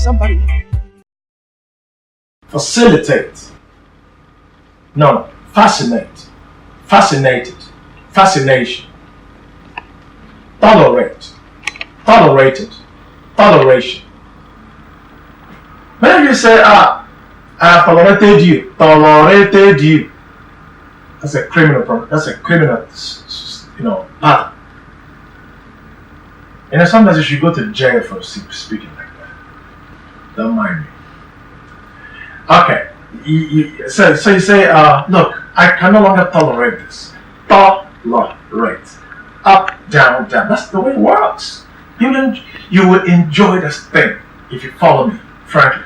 somebody. Facilitate. No. Fascinate. Fascinated. Fascination. Tolerate. Tolerated. Toleration. When you say, I tolerated you. Tolerated you. That's a criminal, pattern. And sometimes you should go to jail for speaking like that. Don't mind me. Okay. So you say, look, I can no longer tolerate this. Tolerate. Up, down, down. That's the way it works. You will enjoy this thing if you follow me, frankly.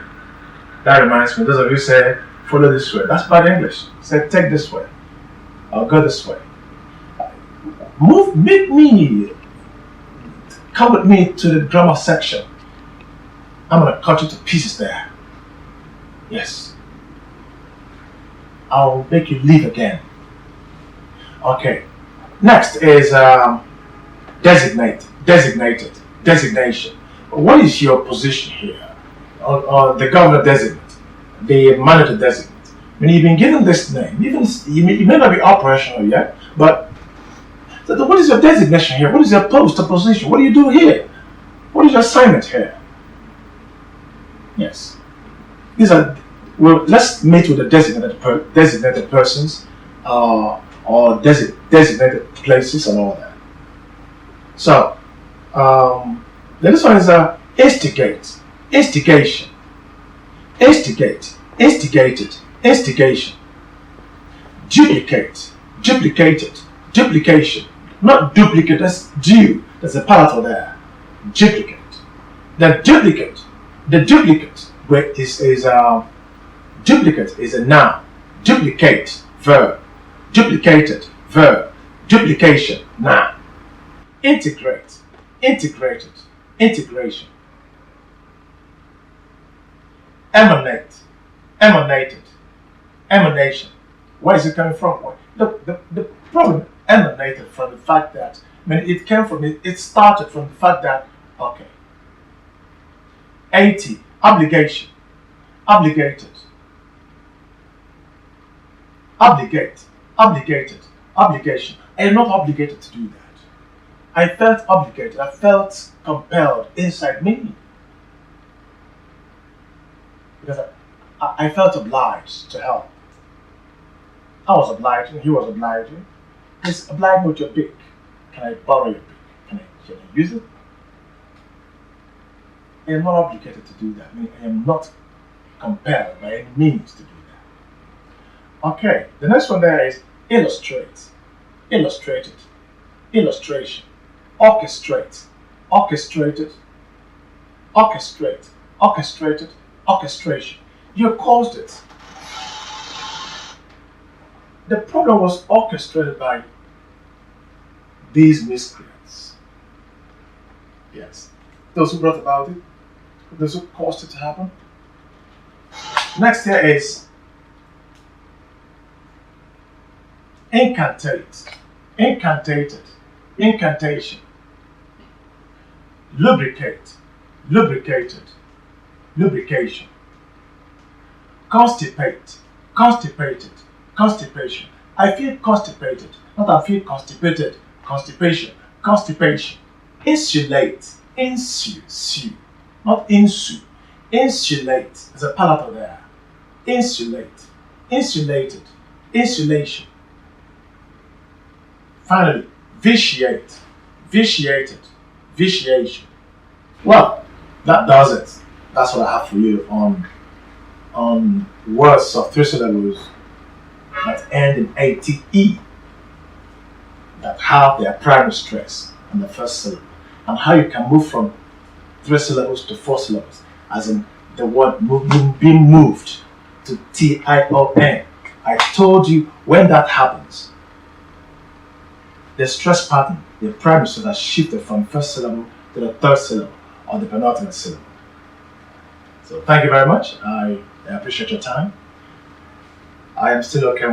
That reminds me, those of you say, follow this way. That's bad English. Say, take this way. I'll go this way. Come with me to the drama section. I'm going to cut you to pieces there. Yes. I'll make you leave again. Okay. Next is designation. What is your position here? The governor designate, the manager designate. When you've been given this name, you may not be operational yet, but so what is your designation here? What is your post or position? What do you do here? What is your assignment here? Yes. Let's meet with the designated persons or designated places and all that. So, the next one is instigate, instigation, instigate, instigated, instigation, duplicate, duplicated, duplication, not duplicate. That's due. There's a palatal there. Duplicate. The duplicate duplicate is a noun. Duplicate, verb. Duplicated, verb. Duplication, noun. Integrate, integrated, integration. Emanate, emanated, emanation. Where is it coming from? Look, the problem emanated from the fact that, it started from the fact that, okay, 80, obligation, obligated, obligate, obligated, obligation. I am not obligated to do that. I felt obligated, I felt compelled inside me. Because I felt obliged to help. I was obliging, he was obliging. Please oblige me with your pick. Can I borrow your pick? Can I use it? I am not obligated to do that. I am not compelled by any means to do that. Okay, the next one there is illustrate, illustrated, illustration, orchestrate, orchestrated, orchestrate, orchestrated, orchestration. You caused it. The problem was orchestrated by these miscreants. Yes. Those who brought about it, those who caused it to happen. Next here is incantate, incantated, incantation. Lubricate, lubricated, lubrication. Constipate, constipated, constipation. I feel constipated, not I feel constipated. Constipation, constipation. Insulate, insu, not insu. Insulate, there's a palatal there. Insulate, insulated, insulation. Finally, vitiate, vitiated, vitiation. Well, that does it. That's what I have for you on words of three syllables that end in ATE, that have their primary stress on the first syllable, and how you can move from 3 syllables to 4 syllables, as in the word being moved to TION. I told you when that happens, the stress pattern, the primary stress has shifted from first syllable to the 3rd syllable or the penultimate syllable. So thank you very much. I appreciate your time. I am still okay.